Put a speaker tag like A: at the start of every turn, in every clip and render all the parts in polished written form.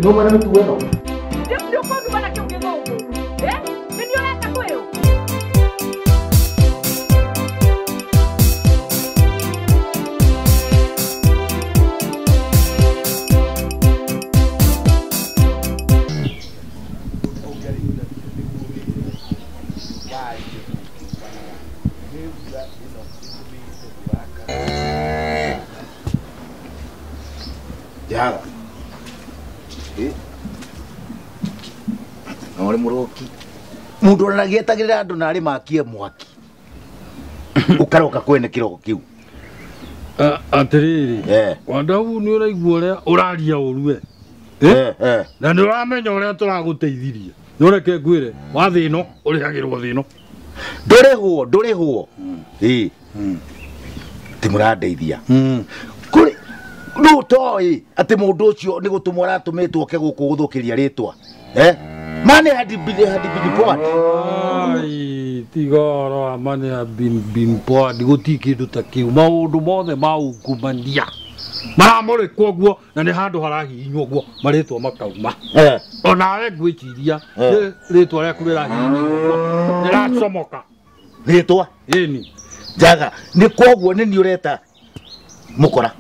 A: No mwana mtu weno.
B: Ndio kwa ndo bana kiongea huko. Ndio leta kwa hiyo.
A: Jaga. Nore muroki. Mundu aragietagirira andu na ari makie mwaki. Ukaroka kwene kiroko kiu.
C: Atiriri. Wandau ni uraigua uria uraria uruwe. Na ni uramenya uria turaguteithiria. Nyoreke ngwire wa thino urihagirwo thino.
A: Ndurihwo. Ti murandeithia. Kuri no toy ati mundu ucio ni gutumwa ratumitwo ke guku guthukiria ritwa mane had been poured.
C: Ai tigoro mane had been poured gutikindu ta kiu maundu mothe maungumania maramore koguo na ni handu harahihinywo guo maritwa makauma onawe ngwiciria ritwa riaku rirahihinywo riracomoka
A: ritwa
C: ini
A: jaga ni koguo ni ureta mukora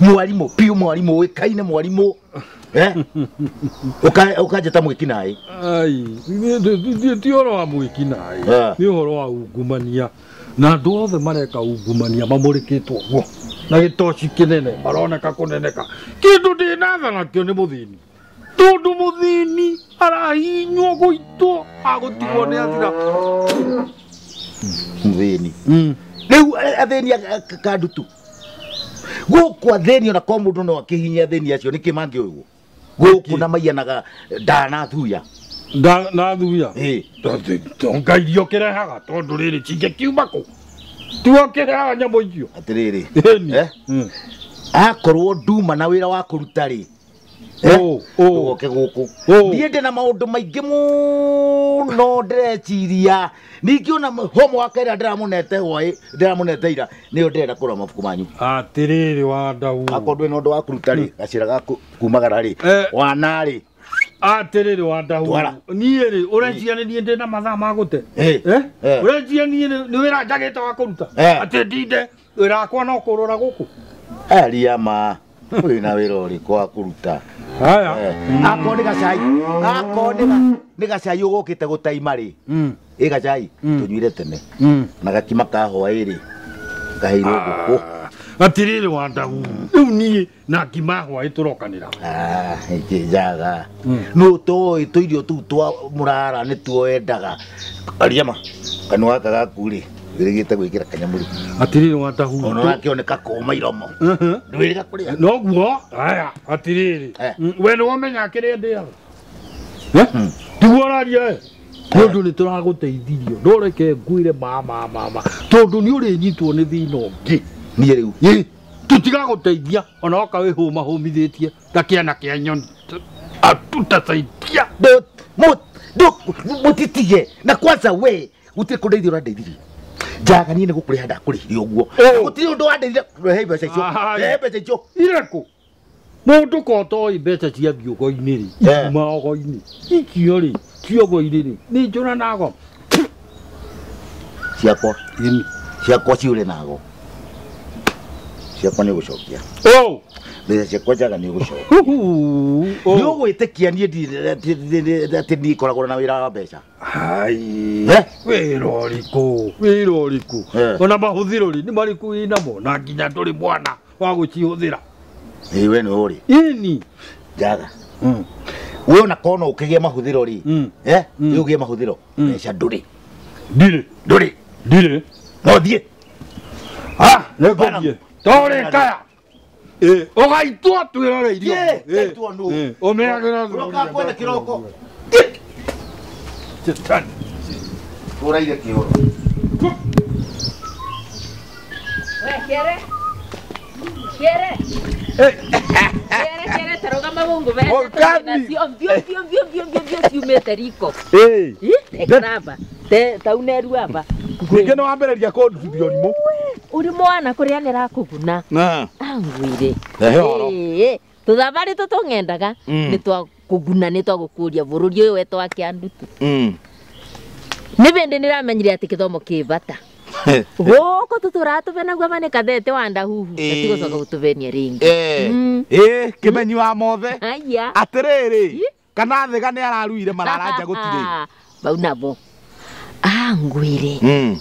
A: mwarimu piu mwarimu wikaine mwarimu ukajeta mwikinai
C: ai ti horo wa mwikinai ni horo wa ungumania na andu othe mareka ungumania mamurikitwo guo na gitoci kinene maroneka kuneneka kindu ndinatha nakio ni muthini tondu muthini arahinywo guitwo agutigwo ni athira
A: muthini riu athini kandutu gukwa theni ona kwa mundu no akihinya theni acio niki mangi uguo gukuna maiyanaga ndana thuya
C: na thuya tongaithio kirehaga tondu riri cinge kiumako tuo kirehaga nyambo icio
A: atiriri akorwo nduma na wira wa kuruta ri ugoke guku ndiende na maundu maingi muno ndeciria ningi ona homo wakaira ndiramunete hwai ndiramunete ira niyo ndenda kurwa mabuku manyu
C: atiriri wa ndau
A: akorwo ndwe nondu wa kuruta ri gacira gaku kumagara ri wana ri
C: atiriri wa ndau nie ri urenjia ni ndina mathaa magute urenjia ni wira njagite wa kuruta ati ndinde wira kwa no kurora guku
A: ariama uri na wira uri kwa kuruta
C: haya
A: akone gacai ugukite gutaima ri gacai tunyuire tene na gakima ka hwairi gahiirwo guku
C: atiriri wa ndau riu nie na ngima hwai turokanira
A: jaga no toi tuirio tu twa murara ni tuo endaga ariama kanwa ka gakuri wirigite gwikira kanyamuri
C: atiriri wa ndau
A: ono nakioneka kuma iromo ndwiriga kuria
C: no guo haya atiriri we no wamenya akiri ndia tuoraria tondu ni turaguteithirio ndoreke ngwire mama tondu ni uri nyitwo ni thina ungi
A: nie riu
C: tutigaguteithia ona oka wi huma humithitie ta kiana kia nyoni atutasaidia
A: mutitige na kwanza we utire kundeithia urandeithirie jaga nie ni gukuriha ndakurihiria uguo gutiri undu wandeithia he mbeca icio
C: ireku mundu kotoi mbeca cia thiugo-ini ri ikuma ogo-ini icio ri kiogo-ini ri ni njura nago ciakwa
A: ciure nago ciakwa ni gucokia mbeca ciakwa jaga ni gucokia ni ugwitikia nie ati ni koragwo na wira wa mbeca
C: wira uriku ona mahuthiro ri ni mariku inamo na nginya nduri mwana wa gucihuthira
A: we ni uri
C: ini
A: jaga we ona kono ukigia mahuthiro ri ni ugie mahuthiro mbeca nduri no thie
C: negothie tore kaya ugaitwo twiroreirio umeagira
A: uroka kwenda kiroko uraire kioro
B: Quiere taruga mabungu vete nación vio ciumete rico grava te tauneru aba
A: ngeno wambereria konduthio rimu
B: uri mwana kurianira kuguna angwire tuthabari tutongendaga ni
D: kuguna nä twagå kå ria bå rå ri å yå wetwo wa kä andutu nä bä ndä nä ramenyire atä kä thomo kä bata gå kå tå tå ratå be naguo manä kathete wa ndahuhu atigå coka gå tå benia rä ngä
A: kä menyi wa mothe
D: aya
A: atä rä rä kana thega nä araruire mararanja gå tirä
D: bau nabo angwä re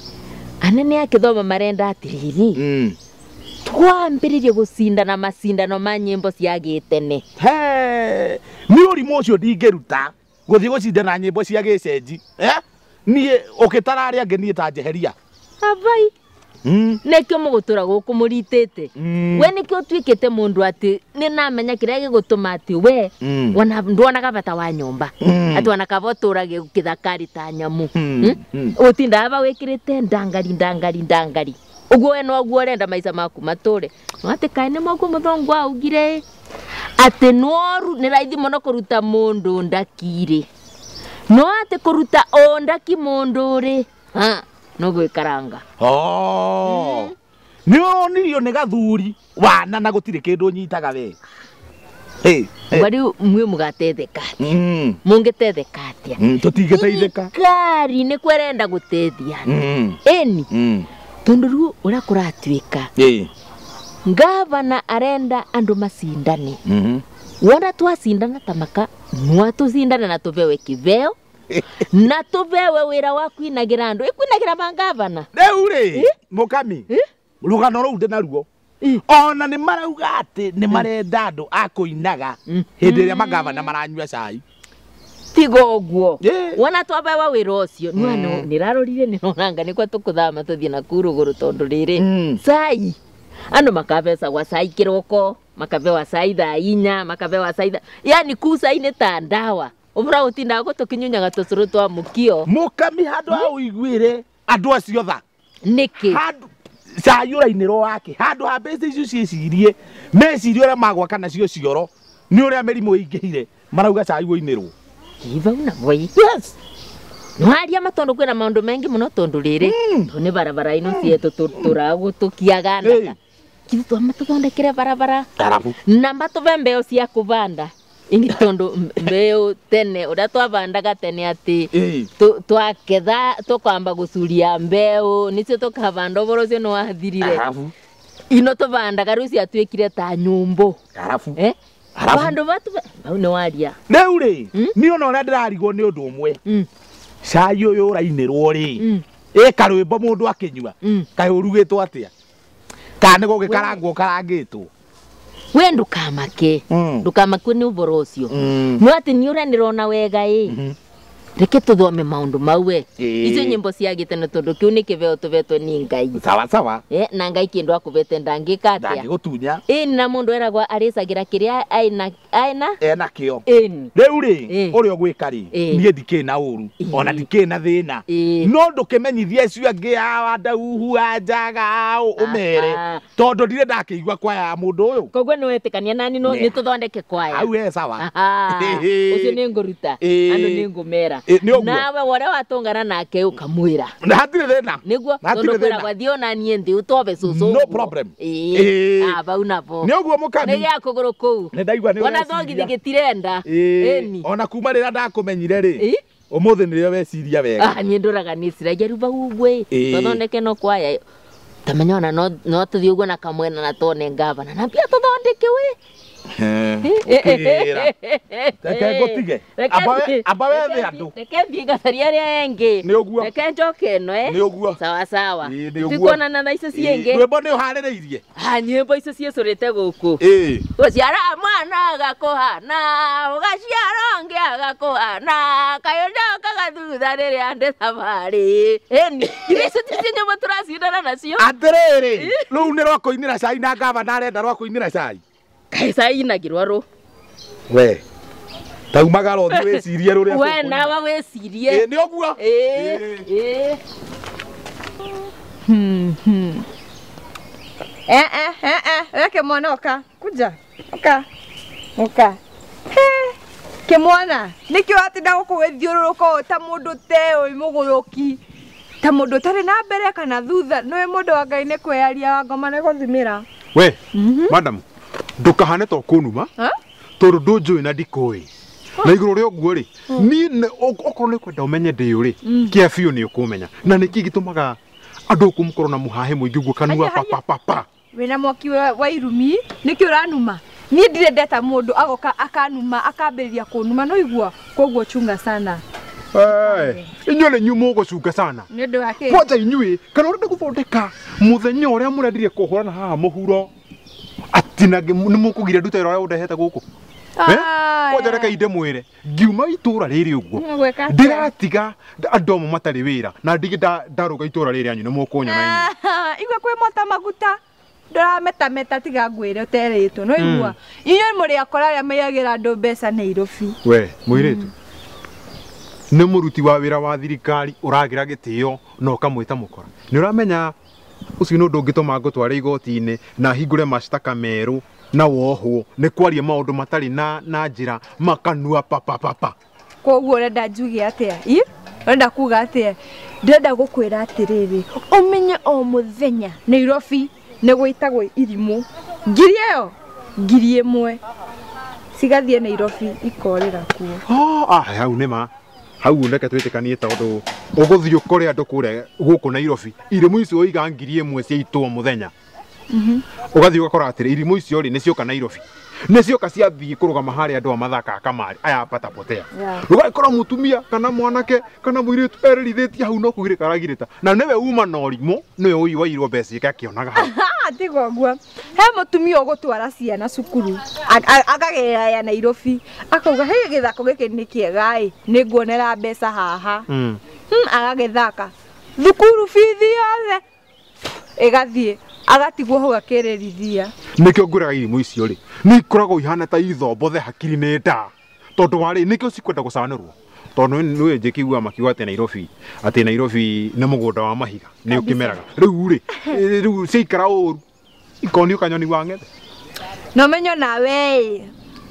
D: anene akä thoma marenda atä rä rä twambä rä rie gå cindana macindano ma nyä mbo cia gä tene
A: nä å rimå å cio ndingä ruta gå thiä gå cindana nyä mbo cia gä cenji niä å kä tararä angä niä ta njeheria
D: abai nä kä o må gå tå ra gå kå må ritä te we nä kä o tuä kä te må ndå atä nä namenya kä rä a gä gå tå ma atä we ndwonaga bata wa nyåmba atä wana kaba å tå rage kä thakari ta nyamå å tindaga ba wä kä rä te ndangari å guo we noguo renda maica maku matå re no atä kaä nä moguo må thongu augire atä noru nä raithi må no kå ruta må ndå ndakirä no atä kå ruta o ndaki må ndå rä no gwä karanga
A: nä onirio nä gathuri wana na gå tirä kä ndå nyitaga we
D: bari mwe må gatetheka må ngä tetheka atä
A: tå tingä teithäka
D: kari nä kwerenda gå tethia eni tondå rä u å rä a kå ratuä ka ngavana arenda andå macindane wona twacindana ta maka nwa tå cindane na tå bewe kä beo na tå bewe wä ra wa kwinagä ra andå ĩkwinagä ra mangavana
A: rä u rä må kami rå gano rå u ndä naruo ona nä marauga atä nä marenda andå a kå inaga hä ndä ä rä a mangavana maranyua cai
D: tiga å guo wona twabewa wä ra å cio nä rarå rire nä ronanga nä kwa tå kå thama tå thiä na kurå gå rå tondå rä rä cai andå makabecagwa cai kä roko makabewa cai thaa inya makabewa cai yani ku cai nä ta ndawa å bå ra gå tindaga gå tå kä nyunyaga tå cå rå twa må kio
A: må kami handå ha å iguä re andå acio tha
D: nä kä
A: cai å rainä ro wake handå ha mbeca icio ciäcirie meciria å rä a magwaka nacio cioro nä å rä a mä rimå ä ingä hire marauga cai wo inä rwo
D: ibau na boi no haria matondå kwä na maå ndå mengä må no tondå rä rä tå nä barabara ino cietå tå ragå tå kiagana kithi twama tå thondekere barabara na matå be mbeo cia kå banda ingi tondå mbeo tene å rä a twabandaga tene atä twaketha tå kwamba gå curia mbeo nä cio tå kabanda å boro å cio nä wathirire ino tå bandaga rä u ciatuä kire ta nyå mbå bandå batu bau nä waria
A: rä u rä nä ona å rä a ndä rarigwo nä å ndå å mwe cai å yå å rainä rwo rä ä karwä mbo må ndå akä nyua kaä å rugä two atä a kana nä gå gä karangwo karangä two
D: we ndukamake ndukamakwe nä å boro å cio no atä nä å rä a nä rona wega reke tå thome maå ndå mau we icio nyä mbo ciagä te nä tondå kä u nä kä beo tå betwo nä ngai
A: sawa
D: na ngai kä ndå akå bete ndangä ka atä
A: ndangä gå tunya
D: ĩni na må ndå eragwo arĩcagä ra kä rä a
A: ena kä o
D: ĩni
A: rä u rä å rä a å gwä ka rä niä ndikä na å ru ona ndikä na thä na no ndå kä menyithia icio angä wandahuhu anjaga å mere tondå ndirä ndakä igua kwaya ya må ndå å yå
D: koguo nä wetä kania nani nä tå thondeke kwaya
A: au sawa
D: å cio nä ngå ruta andå nä ngå mera nawe wore watångana nake å kamwä ra
A: hatirä thä na
D: nä guo tondå kwä ragwa thiä ona niä thä å tobe cå cå
A: no problem
D: bau nabo
A: nä å guo må kami
D: nä gä akå gå rå kå
A: nä ndaigua nä
D: ona thogithi gä tirenda
A: ona kuma rä rä a ndakå menyire rä å må thä nä rä o weciria wega
D: niä ndå raga nä ciragia rä bau gwä tåthondeke no kwaya tamenya ona no tå thiä å guo na kamwena na tone ngavana na mbia tå thondeke wä
A: reke ngå tige amba wethe andå
D: reke thiä gacaria arä a engä
A: nä å guo
D: reke njoke ĩno
A: nä å guo
D: sawa
A: nä å guo
D: tikuonana na icio ciängä
A: rwä mbo nä å harä rä irie
D: nyä mbo icio ciäcå rä te gå kå gå ciara mwana agakå hana å gaciara ngä agakå hana kayå njokaga thutha rä rä a ndä thabarä ĩni icio ticio nyå tå racindana nacio
A: atä rä rä rä u nä rwakå inä ra cai na ngavana arenda rwakå inä ra cai
D: kaä cai inagä rwa rå
A: we taumaga ro thi wä cirie rå rä a
D: we nawe wä cirie
A: nä å guo
B: reke mwana oka kuja oka kä mwana nä kä o atinda gå kå gä thiå rå rå ka ta må ndå teå må gå rå ki ta må ndå tarä na mbere kana thutha nä må ndå wa ngai nä kweyaria wa ngoma nä gå thimä ra
E: we madam ndukahane to kunuma tondu ndunjui na ndikui na iguru ri oguo ri ni okorwo ni kwenda umenye ndi uri kia biu ni ukumenya na niki gitumaga andu kumkorwo na muhahe muingi guo kanua papa
B: wena mwaki wa irumi niki uranuma ni ndire ndeta mundu agoka akanuma akambiriria kunuma no igua koguo chunga sana
E: inyuĩ nĩ inyuĩ mũgũcunga sana kwanja inyuĩ kana ũrenda gũthondeka mũthenya ũrĩa mũrendirie kũhũrana haha mũhuro ati nĩ mũkũgira nduta ĩrĩa ũndehete gũkũ kwanja reke inde mwĩre ngiuma itũũra rĩrĩ ũguo ndĩratiga andũ amwe matarĩ wĩra na ndigĩ ndarũga itũũra rĩrĩ anyu nĩ mũkũnyona
B: igwe kwĩ mota maguta ndũrameta tiga ngwĩre ũterĩtwo no igua inyuĩ mũrĩ akora arĩa maiagĩra andũ mbeca Nairobi
E: we mũirĩtu nĩ mũruti wa wĩra wa thirikari ũragira gĩtĩo na ũkamwĩta mũkora nĩ ũramenya ũcio nĩ ũndũ ũngĩtũma ngũtware igoti-inĩ na hingũre mashtaka merũ na wohwo nĩ kwaria maũndũ matarĩ na njĩra makanua papa
B: koguo ũrenda njuge atĩa ũrenda kuga atĩa ndĩrenda gũkwĩra atĩrĩrĩ ũmenye o mũthenya Nairobi nĩ gwĩtagwo irimũ ngiri ĩyo ngiri ĩmwe cigathiĩ Nairobi ikorĩra kuo
E: hau nĩ ma hau ndeke twĩtĩkanie tondũ ũgũthiĩ ũkore andũ kũrĩa gũkũ Nairobi irimũ icio iga ngiri ĩmwe cia itũa mũthenya ũgathiĩ ũgakora atĩrĩ irimũ icio rĩ nĩcioka Nairobi nĩcioka ciathiĩ kũrũgama harĩa andũ a mathaka kamari aya patapotea ũgakora mũtumia kana mwanake kana mũirĩtu erĩrithĩtie hau no kũgirĩka aragirĩta na nĩwe uma na ũrimũ nĩwe ũyũ wairwo mbeca ĩka akĩonaga hau
B: tiga ũguo he mũtumia ũgũtwara ciana cukuru akagera ya Nairobi akauga hĩ gĩthako gĩkĩ nĩ kĩega nĩ nguonera mbeca haha agagĩthaka thukuru bithi yothe ĩgathiĩ agatigwo hau akĩrĩrithia
E: nĩkĩo ngũraga irimũ icio rĩ nĩ ikoragwo ihana ta ithombothe hakiri nĩ nda tondũ warĩ nĩkĩo cikwenda gũcanũrwo tondũ nĩwe njĩkĩigua makiuga atĩ Nairobi nĩ mũgũnda wa mahiga nĩ ũkĩmeraga rĩu ciaikara ũru ikonio kanyoni wa ng'ethe
B: no menyo nawe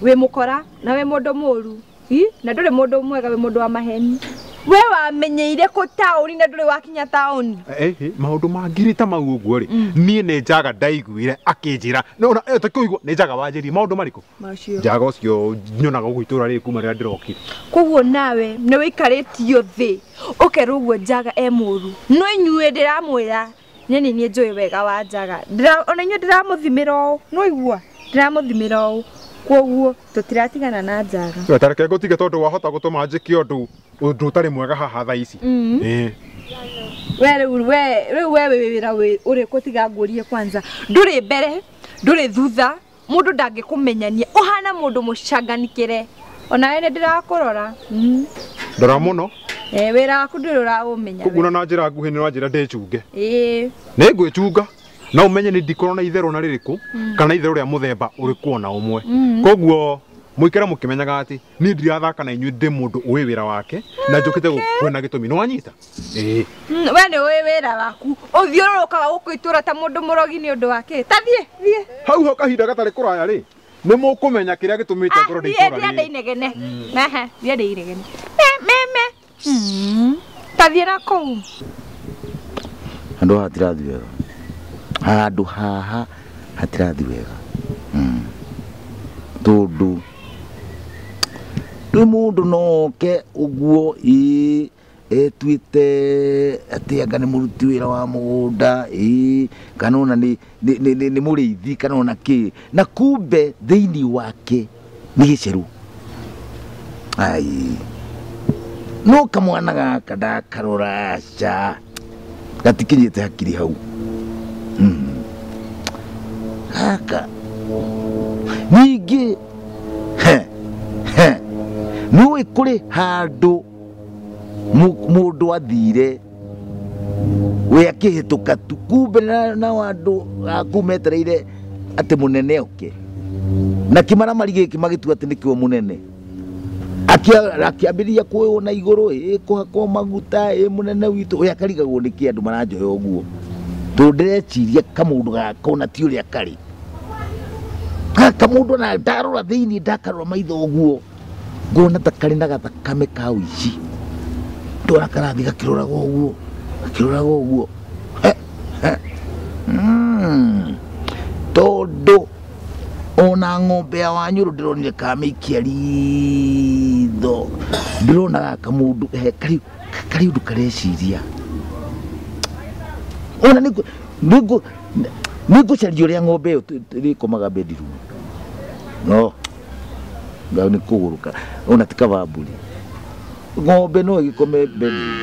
B: wĩ mũkora na wĩ mũndũ mũru na ndũrĩ mũndũ mwega wĩ mũndũ wa maheni we wamenyeire kũ taũni na ndũrĩ wakinya taũni
E: maũndũ mangĩ ta mau ũguo rĩ niĩ nĩ njaga ndaiguire akĩnjĩra nona takĩigua nĩ njaga wanjĩrie maũndũ marĩkũ njaga ũcio nyonaga ũguo itũũra rĩrĩ kuma rĩrĩa ndĩrokire
B: koguo nawe nĩ wĩikarĩtio thĩ ũkerwo ũguo njaga mũru no inyuĩ ndĩramwĩra nĩ njũĩ wega wa njaga ona inyuĩ ndĩramũthimĩra ũũ no igua ndĩramũthimĩra ũũ koguo tũtiratigana na njaga
E: tareke ngũtige tondũ wahota gũtũma njĩke ũndũ ũtarĩ mwega haha thaa ici
B: rĩu we wĩra ũrĩkũ tiga ngũrie kwanza ndũrĩ mbere ndũrĩ thutha mũndũ ndangĩkũmenyania ũhana mũndũ mũcanganikĩre onawe nĩ ndĩrakũrora
E: ndora mũno
B: wĩra waku ndũrĩ ũraũmenya
E: koguo na njĩra nguhĩ nĩ wanjĩra ndĩchunge nĩ ngwĩchunga na ũmenye nĩ ndikorwo na itherũ na rĩrĩkũ kana itherũ rĩa mũthemba ũrĩkũ ona ũmwe koguo mũikare mũkĩmenyaga atĩ niĩ ndirathaka na inyuĩ ndĩ mũndũ ũĩ wĩra wake na njũkĩte kwĩna gĩtũmi nĩ wanyita we
B: nĩ ũĩ wĩra waku ũthiũrũrũkaga gũkũ itũũra ta mũndũ mũrogi nĩ ũndũ wake ta thiĩ
E: hau ho kahinda gatarĩ kũraya rĩ nĩ mũkũmenya kĩrĩa gĩtũmĩte ngoro ndĩ itũũra rĩrĩ
B: thiĩ inegene thiĩ inegene ta thiĩ na kũu
A: handũ hatirathi wega handũ haha hatirathi wega tondũ rĩ mũndũ noke ũguo etuĩte atĩ anga nĩ mũruti wĩra wa mũgũnda kana ona nĩ mũrĩithi kana ona kĩ na kumbe thĩinĩ wake nĩ gĩceru no kamwana gaka ndakarora ca gatikinyĩte hakiri hau gaka ningĩ nĩũĩ kũrĩ handũ mũndũ athire we akĩhĩtũka tu kumbe nao andũ aku metereire atĩ mũnene oke na kĩmaramari gĩkĩ magĩtua atĩ nĩkĩo mũnene akĩambĩrĩria kuoywo na igũrũ kũhakwo maguta mũnene witũ ũyũ akarigagwo nĩkĩ andũ maranjoya ũguo tondũ ndĩreciria kamũndũ gaka ona ti ũrĩa karĩ kamũndũ na ndarora thĩinĩ ndakarora maitho ũguo ngona ta karĩ na gathakame ka ũici ndona karathi gakĩroraga ũguo tondũ ona ng'ombe ya Wanyuru ndironire kameikia ritho ndirona gaka mundu kari undu kareciria ona nigo caria uria ng'ombe iyo rikomaga bedroom no ngao ni kuguruka ona tikavamburi ng'ombe no igikome bedroom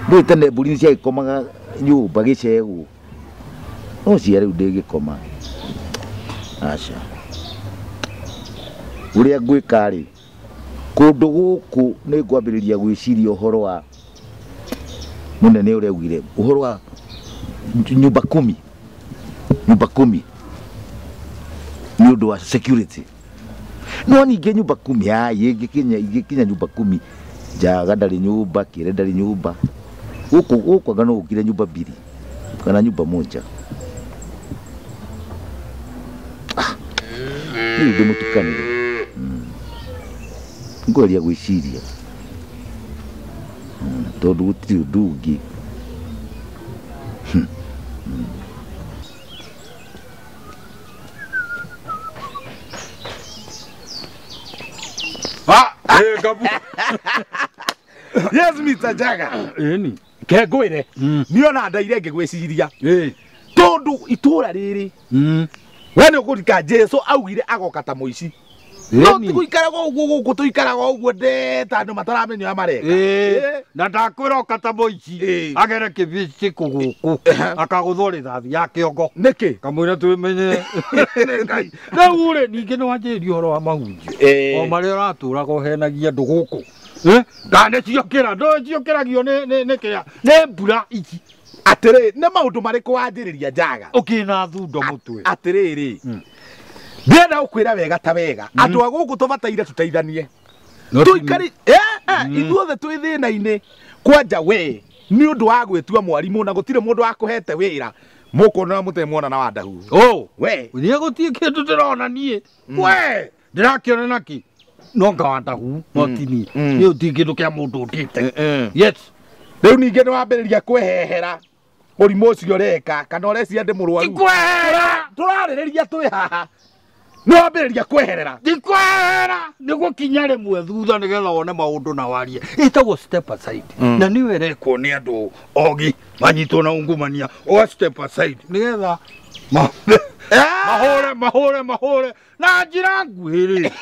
A: nditene mburi ciagikomaga nyumba gicegu no cia riu ndigikoma aca uria ngwika ri kundu guku ni ngwambiriria gwiciria uhoro wa munene uria ugire uhoro wa nyumba 10 ni undu wa security no ninge nyumba 10 ai ingikinya nyumba 10 Njaga ndari nyumba Kire ndari nyumba guku ngano gukire nyumba 2 kana nyumba 1 ni ndimutukanire ngoria gwiciria tondu gutiri undu ungi
C: Gabu.
A: Yes, Mr. Jaga.
C: Eni.
A: Ke gwire. Niona ndaire ngigwiciria. Tondu itura riri. Wene ukurika Jesu augire agoka ta muici. No tiguikaraga uguo guku tuikaraga uguo ndeta andu mataramenya amareka.
C: Na ndakwira okata muici. Agere kibici kuguku. Akaguthwo rithathi ya kiongo.
A: Niki?
C: Kamwira tumenye. Na ure ninge no anjirio horo wa mahunjio. O maria raturaga uhenagia andu guku. Ndane ciokira ndo ciokiragio ne kia. Ne mbura ici.
A: Atiriri ne maundu mariku wanjiriria Njaga.
C: Ukina thundo mutwe.
A: Atiriri. Ndenda ukwira wega ta wega. Andu aguku tubataire tuteithanie. Tuikari ithuothe twi thina-ini kwanja we ni undu wa gwitua mwarimu na gutire mundu akuhete wira mukona mutemwona na wadahu. We
C: ni gutie kindu ndirona nie. We ndirakiona naki no ngawadahu no tini ni uti kindu kia mundu ndite. Yes
A: riu ninge ni wambiriria kwehehera urimu ucio reka kana urecia ndi murwaru
C: ikwehera
A: turaririria twi haha no wambiriria kweherera
C: ndikwehera niguo kinya rimwe thutha nigetha wone maundu na warie itagwo step aside na niwe rekwo ni andu ogi manyitwo na ungumania o step aside nigetha mahore na njira nguhiri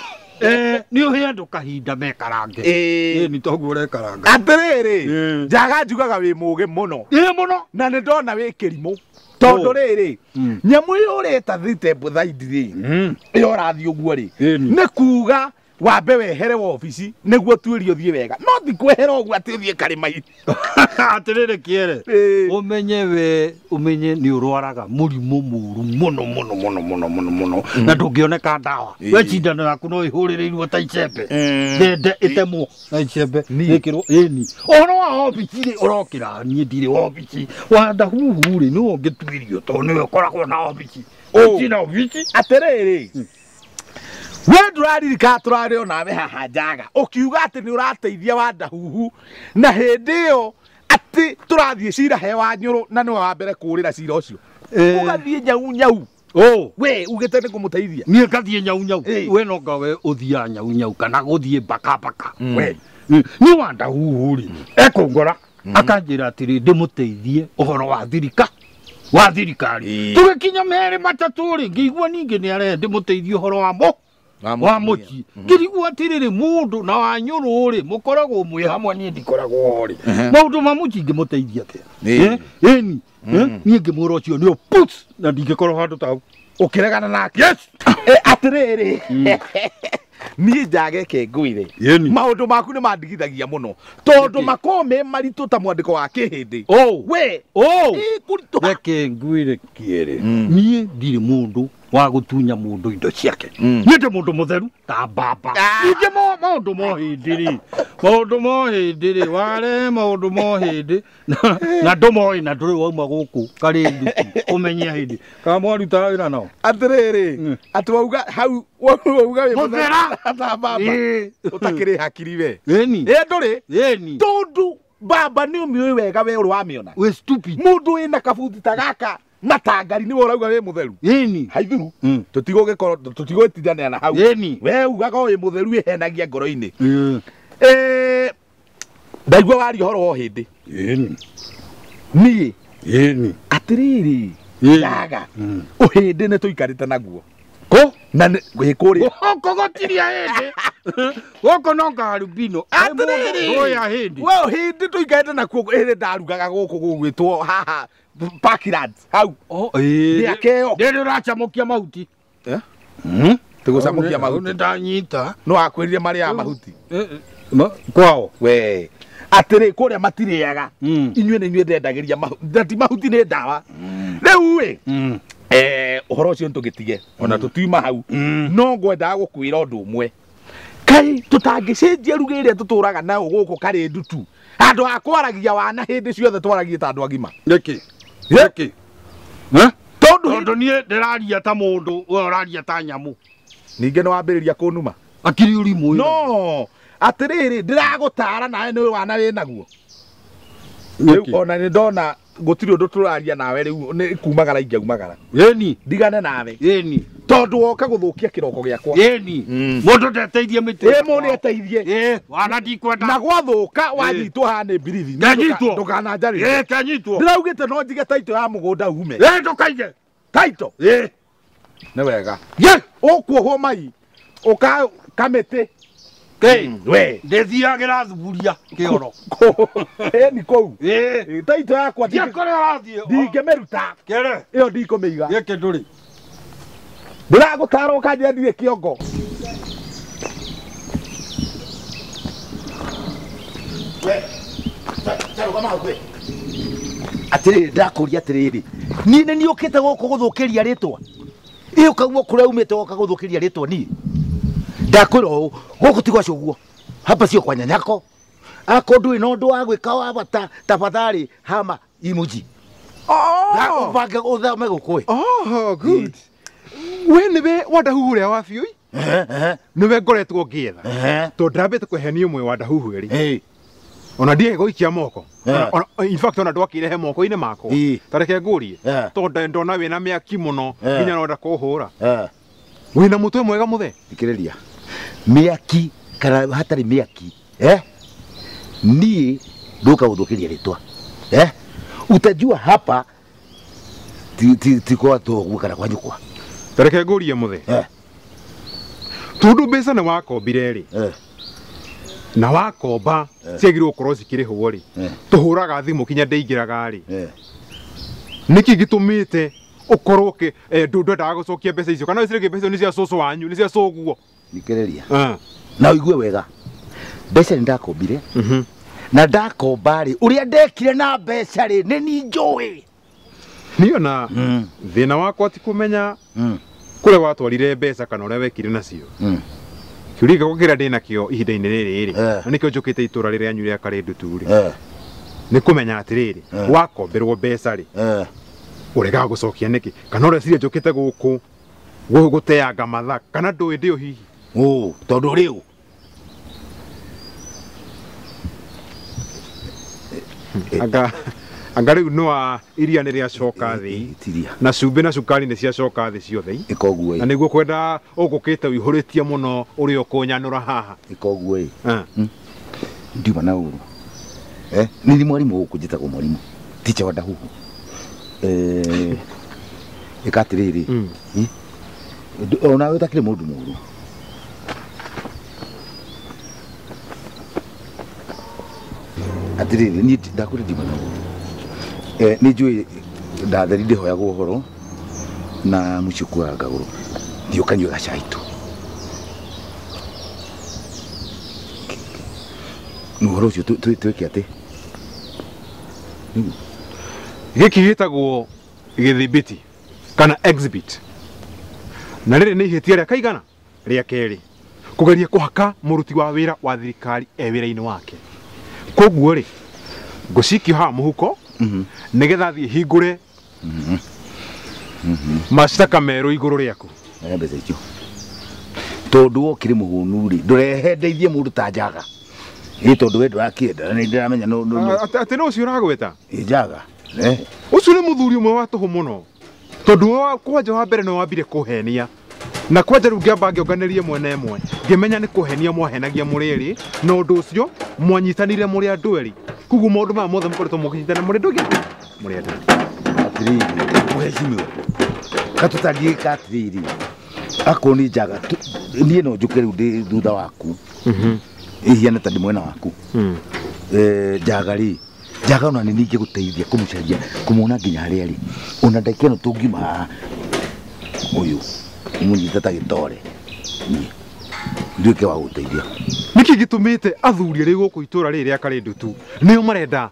C: ni uhe andu kahinda mekarange ni toguo rekaranga
A: atiriri Njaga njugaga wi muge muno na ni ndona wi kirimu tondu riri nyamu iyo ureta thitep thaidi iyo rathi uguo ri ni kuga wambe wehere wobici niguo tuirio thie wega no thi kwehera uguo ati thie karimai
C: atiriri kiere umenye ni urwaraga murimu muru muno na ndungioneka ndawa we cindano yaku no ihuririrwo ta icembe ndende itemwo na icembe nikirwo ni ono wa obici ri urokira nie ndire obici wanda huhu ri no ngituirio to niwe koragwo na obici na obici
A: atiriri we nduraririka turari onawe haha Njaga ukiuga ati ni urateithia wadahuhu na hindi iyo ati turathie cira he Wanyuru na niwe wa mbere kurira cira ucio ugathie nyau we ugite ni kumuteithia
C: nie ngathie nyau we no ngawe uthia nyau kana guthie baka we ni wadahuhu ri ekungora akanjira atiri ndimuteithie uhoro wa thirikari tugikinya mere matatu ri ngigua ninge ni are ndimuteithie uhoro wa muci ngirigua atiriri mundu na Wanyuru ri mukoragwo mwi hamwe ni ndikoragwo ri maundu ma muci ngimuteithia atia ni ngimura ucio ni put na ndingikorwo handu tau
A: ukiregana nake yes atiriri ni Njaga ke ngwire maundu maku ni mandigithagia muno tondu makome maritu ta mwandiko wa kihindi we
C: reke ngwire kiere nie ndiri mundu wa gutunya mundu indo ciake nie ndi mundu mutheru ta baba inge maundu mo hindi ware maundu mo hindi na ndumoi na nduri wauma guku kari nduti umenye hindi ka mwaruta wira nao
A: atiriri ati wauga hau wauga we muthera ta baba utakiri hakiri we nduri tondu baba ni umiwe wega we uri wamiona
C: we stupid
A: mundu ina kabuti ta gaka matangari ni urauga we mutheru
C: Yeni.
A: haithuru tutigũgĩtithania na hau
C: Yeni.
A: we ugaga wĩ mutheru ihenagia ngoro-inĩ ndaigua waria ũhoro wa hĩndĩ
C: Yeni.
A: niĩ
C: Yeni.
A: atĩrĩrĩ
C: Yeni.
A: yaga ũhĩndĩ nĩ tũikarĩte naguo
C: Ko?
A: na gwĩ kũrĩa
C: Gũkũ gũtiria hĩndĩ. Gũkũ no ngarubino. Oya hĩndĩ.
A: we ũhĩndĩ tũikarĩte nakuo hĩndĩ ndarugaga gũkũ gũgwĩtwo haha Parkland hau mĩaka ĩyo
C: Ndĩrĩ ũracamokia mahuti.
A: tũgũcamokia mahuti
C: Nĩ ndanyita.
A: no akwĩrire marĩa mahuti
C: Kwao.
A: we atĩrĩ kũrĩa matirĩaga inyuĩ nĩ inyuĩ ndendagĩria mahuti mahuti nĩ ndawa rĩu ũhoro ũcio nĩtũgĩtige ona tũtiuma hau no ngwendaga gũkwĩra ũndũ ũmwe kaĩ tũtangĩcenjia ruga ĩrĩa tũtũraga nayo gũkũ karĩ ndutu andũ a kwaragia wana hĩndĩ ciothe twaragie ta andũ agima
C: Nĩkĩ? Nĩkĩ? Tondũ niĩ ndĩraria ta mũndũ, we ũraria ta nyamũ.
A: ningĩ nĩ wambĩrĩria kũnuma
C: Akiri ũrimũ.
A: no atĩrĩrĩ ndĩragũtara nawe nĩ wana wĩ naguo rĩu ona nĩ ndona gũtirĩ ũndũ tũraria nawe rĩu nĩ kumagara ingĩaumagara
C: Yeni.
A: ndigane nawe
C: Yeni.
A: tondũ woka gũthũkia kĩroko gĩakwa
C: Yeni. Mũndũ ndeteithie mĩtĩ.
A: mũndũ nĩeteithie
C: Wana ndikwenda.
A: na gwathũka wanyitwo haha nĩ mbirithi
C: Nganyitwo.
A: ndũkananjarĩrie
C: Kanyitwo.
A: ndĩraugĩte no njige taito ya mũgũnda ume
C: Ndũkaige.
A: taito nĩ wega ũkuohwo mai kamĩtĩ we
C: Ndĩthiagĩra thuburia kĩoro.
A: ni kũu taito yakwa
C: Kũrĩa ũrathiĩ.
A: ndingĩmĩruta
C: Kere.
A: ĩyo ndikũmĩiga
C: Gĩkĩ ndũrĩ.
A: ndĩragũtara ũkanjĩra ndirĩ kĩongo atĩrĩrĩ ndakũria atĩrĩrĩ niĩ nĩ niĩ ũkĩte gũkũ gũthũkĩria rĩtwa ũkauma kũrĩa umĩte woka gũthũkĩria rĩtwa niĩ ndakwĩra ũũ gũkũ ti gwacio guo hapa sio kwa nyanyako ako ndũĩ na ũndũ wa gwĩka wa bata tafadhali hama imuji ndakũbange ũthame gũkũ
E: good we nĩwe wandahuhu ũrĩa wa biũ nĩwe ngoretwo ngĩetha tondũ ndambĩte kũhenia ũmwe wandahuhu ĩrĩ ona ndiĩ gũikia moko in fact ona ndwakĩrehe moko-inĩ makwa ta reke ngũrie tondũ ndona wĩna mĩaki mũno nginya no ndakũhũra wĩna mũtwe mwega mũthe
A: thikĩrĩria mĩaki kana hatarĩ mĩaki niĩ ndũka gũthũkĩria rĩtwa utajua hapa ti kwa thoguo kana kwa nyũkwa
E: ta reke ngũrie mũthe tondũ mbeca nĩ wakombire rĩ na wakomba ciagĩrĩirwo gũkorwo cikĩrĩhwo rĩ tũhũraga thimũ kinya ndĩingĩraga rĩ nĩkĩ gĩtũmĩte ũkorwo ndwendaga gũcokia mbeca icio kana wĩcirĩkie mbeca icio nĩ cia cũcũ wanyu nĩ cia cũguo
A: thikĩrĩria na ũigue wega mbeca nĩ ndakombire na ndakomba rĩ ũrĩa ndekire na mbeca rĩ nĩ ni njũĩ
E: niĩ ona thĩna wakwa ti kũmenya kũrĩa watwarire mbeca kana ũrĩa wekire nacio kĩũria gĩakwa kĩrĩa ndĩ nakĩo ihinda-inĩ rĩrĩ rĩ na nĩkĩo njũkĩte itũra rĩrĩa anyu rĩa Karĩndutu rĩ nĩ kũmenya atĩrĩrĩ wakomberwo mbeca rĩ ũregaga gũcokia nĩkĩ kana ũreciria njũkĩte gũkũ gũteanga matha kana ndũĩ ndĩ o hihi
A: tondũ rĩu
E: anga rĩu nĩwa iria nĩ rĩacoka thĩ na cumbĩ na cukari nĩ ciacoka thĩ ciothe
A: ĩkoguo
E: na nĩguo kwenda ũgũkĩte wĩihũrĩtie mũno ũrĩa ũkũnyanũra haha
A: ĩkoguo ndiuma na ũru nĩ mwarimũ gũkũ njĩtagwo mwarimũ ticha wa ndahuhu ĩka atĩrĩrĩ ona ũtakĩrĩ mũndũ mũru atĩrĩrĩ niĩ ndakwĩra ndiuma na ũru nĩ njũĩ ndatheri ndĩhoyagwo ũhoro na mũciĩ kuoya ngagũrũ thiĩ ũkanyua gacai tu ũhoro ũcio twĩke atĩ
E: gĩkĩ gĩtagwo gĩthibiti kana exhibit na rĩrĩ nĩ ihĩtia rĩa kaigana rĩa kerĩ kũgeria kũhaka mũruti wa wĩra wa thirikari wĩra-inĩ wake koguo rĩ ngũcikio haha mũhuko nĩgetha thiĩ hingũre macitaka merũ igũrũ rĩaku
A: mbeca icio tondũ wokire mũhũnu rĩ ndũrehe ndeithie mũndũ ta njaga tondũ we ndũrakĩenda na nĩ ndĩramenya
E: atĩ no ũcio ũragweta
A: njaga
E: Ucio nĩ mũthuri ũmwe wa tũhũ mũno. Tondũ kwanja wa mbere no wambire kũhenia. Na kwanja rĩu ngĩamba ngĩonganĩrie mwena ĩmwe. Ngĩmenya nĩ kũhenia mwahenagia mũrĩ erĩ. Na ũndũ ũcio mwanyitanire mũrĩ andũ erĩ. Koguo maũndũ maya mothe mũkoretwo mũkĩnyitana mũrĩ andũ erĩ. Mũrĩ andũ erĩ.
A: Atiriri, mũhecimiwa. Katũtariĩ katiriri. Akorwo nĩ njaga, niĩ no njũke rĩu ndĩ thutha waku. Ihiana ta ndĩ mwena waku. Njaga rĩ, njaga ona nĩ ningĩ gũteithia kũmũcaria, kũmuona nginya harĩa rĩ. Ona ndakĩ no tũngiuma haha. Ũyũ, mũnyita ta gĩtore. Nduĩke wa gũteithia.
E: Nĩkĩ gĩtũmĩte athuri arĩ gũkũ itũra rĩrĩ rĩa Karĩndũ tu? Nĩo marenda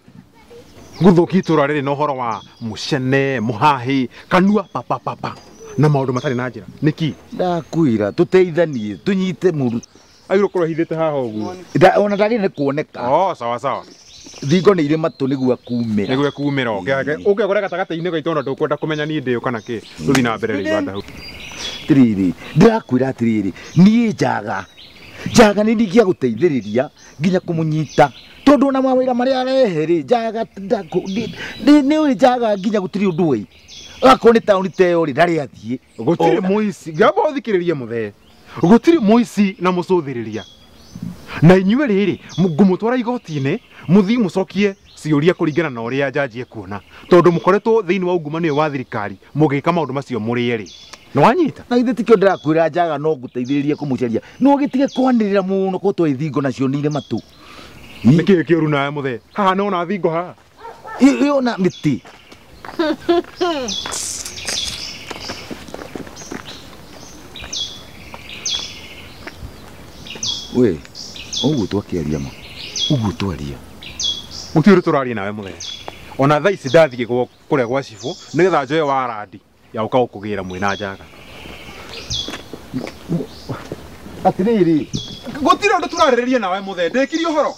E: gũthũkia itũra rĩrĩ na ũhoro wa mũcene, mũhahi, kanua papa. Na maũndũ matarĩ na njĩra. Nĩki?
A: Ndakwĩra tũteithanie, tũnyite mũru.
E: Agĩrwo kũrwo hithĩte haha ũguo.
A: Ona ndagĩ nĩ kuoneka.
E: Sawa.
A: Thingo nĩ irĩ matũ nĩguo akumĩra.
E: Nĩguo akumĩra ũkĩagũra gatagatĩ-inĩ gaitũ ona ndũkwenda kũmenya niĩ ndĩyo kana kĩ. Tũthiĩ na mbere rĩu hau.
A: Tiriri, ndĩrakwĩra atĩrĩrĩ, niĩ njaga nĩ ningĩ gũteithĩrĩria nginya kũmũnyita. Tondũ ona mawĩra marĩa arehe rĩ, njaga nĩ ũrĩ njaga nginya gũtirĩ ũndũ ĩ. Akorwo nĩ taũni ta ĩyo rĩ, ndarĩ athiĩ.
E: Gũtirĩ mũici, ngamba ũthikĩrĩrie mũthee. Gũtirĩ mũici na mũcũthĩrĩria. Na inyuĩ rĩrĩ, ngũmũtwara igoti-inĩ, mũthiĩ mũcokie ciũria kũringana na ũrĩa njanji ekuona. Tondũ mũkoretwo thĩinĩ wa ungumania wa thirikari, mũgĩka maũndũ macio mũrĩ erĩ. Nĩ wanyita?
A: Na ithe tikĩo ndĩrakwĩra njaga no ngũteithĩrĩrie kũmũcaria. No gĩtige kwanĩrĩra mũno ko twĩ thingo nacio nĩ irĩ matũ.
E: Nĩkĩ kĩũru nawe mũthee? Haha no na thingo haha.
A: Ĩyo na mĩtĩ. We, ũguo twakĩaria ma. Ũguo twaria.
E: Gũtirĩ tũraria nawe mũthee. Ona thaa ici ndathiĩ kũrĩa gwa cibũ nĩgetha njoe warandi ya gũka gũkũgĩra mwĩna njaga.
A: Atĩrĩrĩ,
E: gũtirĩ ũndũ tũrarĩrĩria nawe mũthee, ndĩkiri ũhoro.